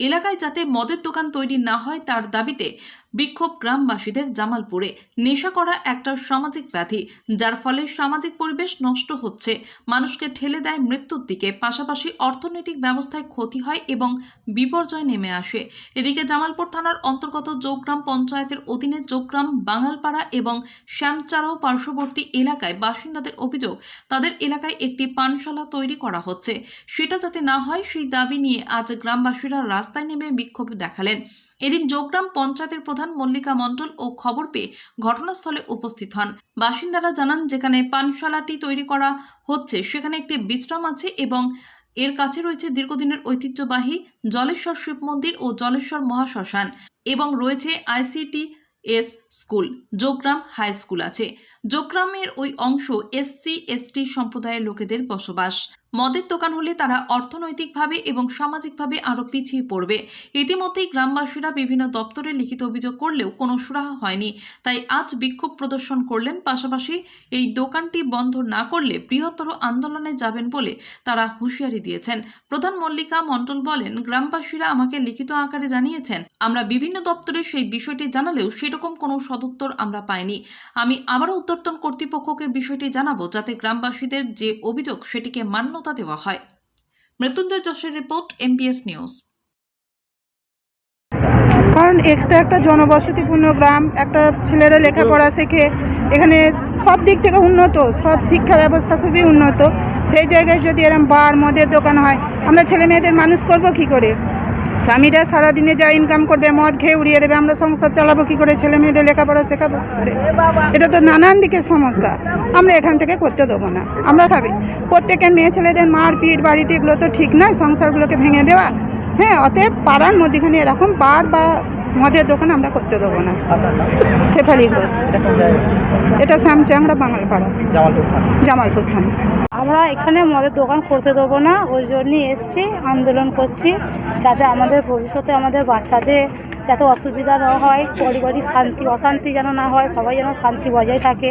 এলাকায় যাতে মদের দোকান তৈরি না হয় তার দাবিতে বিক্ষোভ গ্রামবাসীদের। জামালপুরে নেশা করা একটা সামাজিক ব্যাধি, যার ফলে সামাজিক পরিবেশ নষ্ট হচ্ছে, মানুষকে ঠেলে দেয় মৃত্যুর দিকে, পাশাপাশি অর্থনৈতিক ব্যবস্থায় ক্ষতি হয় এবং বিপর্যয় নেমে আসে। এদিকে জামালপুর থানার অন্তর্গত জোগ্রাম পঞ্চায়েতের অধীনে জোগ্রাম, বাঙালপাড়া এবং শ্যামচারাও পার্শ্ববর্তী এলাকায় বাসিন্দাদের অভিযোগ, তাদের এলাকায় একটি পানশালা তৈরি করা হচ্ছে, সেটা যাতে না হয় সেই দাবি নিয়ে আজ গ্রামবাসীরা রাস্তায় নেমে বিক্ষোভ দেখালেন। এদিন জোগ্রাম পঞ্চায়েতের প্রধান মল্লিকা মণ্ডল ও খবর পেয়ে ঘটনাস্থলে উপস্থিত হন। বাসিন্দারা জানান, যেখানে পানশালাটি তৈরি করা হচ্ছে সেখানে একটি বিশ্রাম আছে এবং এর কাছে রয়েছে দীর্ঘদিনের ঐতিহ্যবাহী জলেশ্বর শিব মন্দির ও জলেশ্বর মহাশ্মশান এবং রয়েছে ICTS স্কুল, জোগ্রাম হাই স্কুল আছে। জোগ্রামের ওই অংশ SC/ST সম্প্রদায়ের লোকেদের বসবাস। মদের দোকান হলে তারা অর্থনৈতিকভাবে এবং সামাজিকভাবে আরও পিছিয়ে পড়বে। ইতিমধ্যেই গ্রামবাসীরা বিভিন্ন দপ্তরে লিখিত অভিযোগ করলেও কোনো সুরাহা হয়নি, তাই আজ বিক্ষোভ প্রদর্শন করলেন। পাশাপাশি এই দোকানটি বন্ধ না করলে বৃহত্তর আন্দোলনে যাবেন বলে তারা হুঁশিয়ারি দিয়েছেন। প্রধান মল্লিকা মণ্ডল বলেন, গ্রামবাসীরা আমাকে লিখিত আকারে জানিয়েছেন, আমরা বিভিন্ন দপ্তরে সেই বিষয়টি জানালেও সেরকম কোনো সদুত্তর আমরা পাইনি। আমি আবারও ঊর্ধ্বতন কর্তৃপক্ষকে বিষয়টি জানাবো, যাতে গ্রামবাসীদের যে অভিযোগ সেটিকে মান্যতা দেওয়া হয়। মৃত্যুঞ্জয় যশের রিপোর্ট, MBS নিউজ। কারণ একটা জনবসতিপূর্ণ গ্রাম, একটা ছেলেরা লেখাপড়া শেখে, এখানে সব দিক থেকে উন্নত, সব শিক্ষা ব্যবস্থা খুবই উন্নত। সেই জায়গায় যদি এরকম বার মদের দোকান হয়, আমরা ছেলে মেয়েদের মানুষ করবো কী করে? স্বামীরা সারাদিনে যা ইনকাম করবে মদ খেয়ে উড়িয়ে দেবে, আমরা সংসার চালাবো কী করে? ছেলে মেয়েদের লেখাপড়া শেখাবো কী করে? এটা তো নানান দিকের সমস্যা। আমরা এখান থেকে করতে দেবো না। আমরা ভাবি প্রত্যেকের মেয়ে ছেলেদের মারপিট বাড়িতে, এগুলো তো ঠিক নয়, সংসারগুলোকে ভেঙে দেওয়া। হ্যাঁ, অতএব পাড়ার মধ্যেখানে এরকম বার বা মদের দোকান আমরা করতে দেবো না। শেফালি ঘোষ, এটা শ্যামচাংড়া, বাঙালপাড়া, জামালপুর থানা। আমরা এখানে মদের দোকান করতে দেবো না, ওই জন্যই এসছি, আন্দোলন করছি, যাতে আমাদের ভবিষ্যতে আমাদের বাচ্চাদের যাতে অসুবিধা না হয়, পারিবারিক অশান্তি যেন না হয়, সবাই যেন শান্তি বজায় থাকে।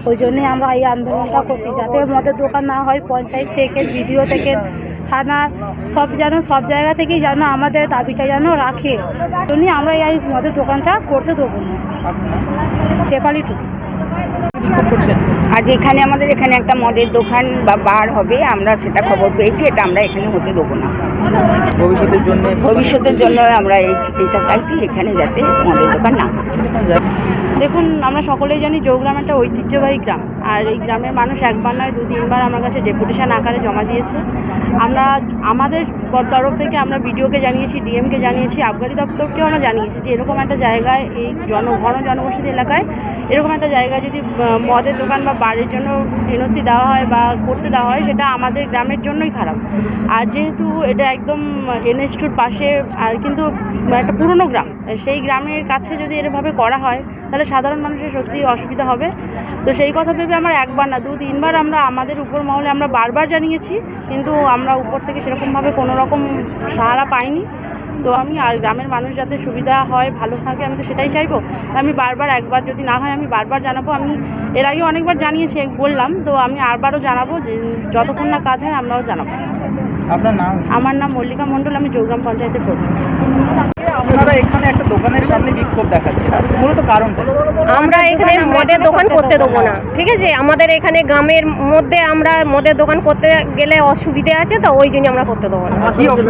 ওই জন্যই আমরা এই আন্দোলনটা করছি, যাতে মদের দোকান না হয়। পঞ্চায়েত থেকে, BDO থেকে, থানা, সব জায়গা থেকেই যেন আমাদের দাবিটা যেন রাখে। ওই জন্যই আমরা এই মদের দোকানটা করতে দেবো না। শেফালি টুকু। আজ আমাদের এখানে একটা মদের দোকান বা বার হবে, আমরা সেটা খবর পেয়েছি, এটা আমরা এখানে হতে দেবো না। ভবিষ্যতের জন্য আমরা এইটা চাইছি, এখানে যাতে মদের দোকান না হয়। দেখুন, আমরা সকলেই জানি জোগ্রাম একটা ঐতিহ্যবাহী গ্রাম, আর এই গ্রামের মানুষ একবার নয় 2-3বার আমার কাছে ডেপুটেশন আকারে জমা দিয়েছে। আমরা আমাদের তরফ থেকে আমরা BDOকে জানিয়েছি, DM-কে জানিয়েছি, আবগারি দপ্তরকেও আমরা জানিয়েছি যে এরকম একটা জায়গায়, এই ঘন জনবসতি এলাকায় এরকম একটা জায়গায় যদি মদের দোকান বা বারের জন্য NOC দেওয়া হয় বা করতে দেওয়া হয়, সেটা আমাদের গ্রামের জন্যই খারাপ। আর যেহেতু এটা একদম NH2-র পাশে, আর কিন্তু একটা পুরনো গ্রাম, সেই গ্রামের কাছে যদি এরভাবে করা হয় তাহলে সাধারণ মানুষের সত্যি অসুবিধা হবে। তো সেই কথা ভেবে আমরা একবার না 2-3বার আমরা আমাদের উপর মহলে আমরা বারবার জানিয়েছি, কিন্তু আমরা উপর থেকে সেরকমভাবে কোনো রকম সাহারা পাইনি। তো আমি আর গ্রামের মানুষ যাতে সুবিধা হয়, ভালো থাকে, আমি তো সেটাই চাইবো। আমি বারবার, একবার যদি না হয় আমি বারবার জানাবো। আমি এর আগে অনেকবার জানিয়েছি, বললাম, তো আমি আরবারও জানাবো, যে যতক্ষণ না কাজ হয় আমরাও জানাবো। আপনার নাম? আমার নাম মল্লিকা মণ্ডল, আমি জোগ্রাম পঞ্চায়েতের প্রধান। আপনারা এখানে একটা দোকানের সামনে বিক্ষোভ দেখাচ্ছেন, মূলত কারণটা? আমরা এখানে মদের দোকান করতে দেবো না, ঠিক আছে? আমাদের এখানে গ্রামের মধ্যে আমরা মদের দোকান করতে গেলে অসুবিধে আছে, তো ওই জন্য আমরা করতে দেবো না।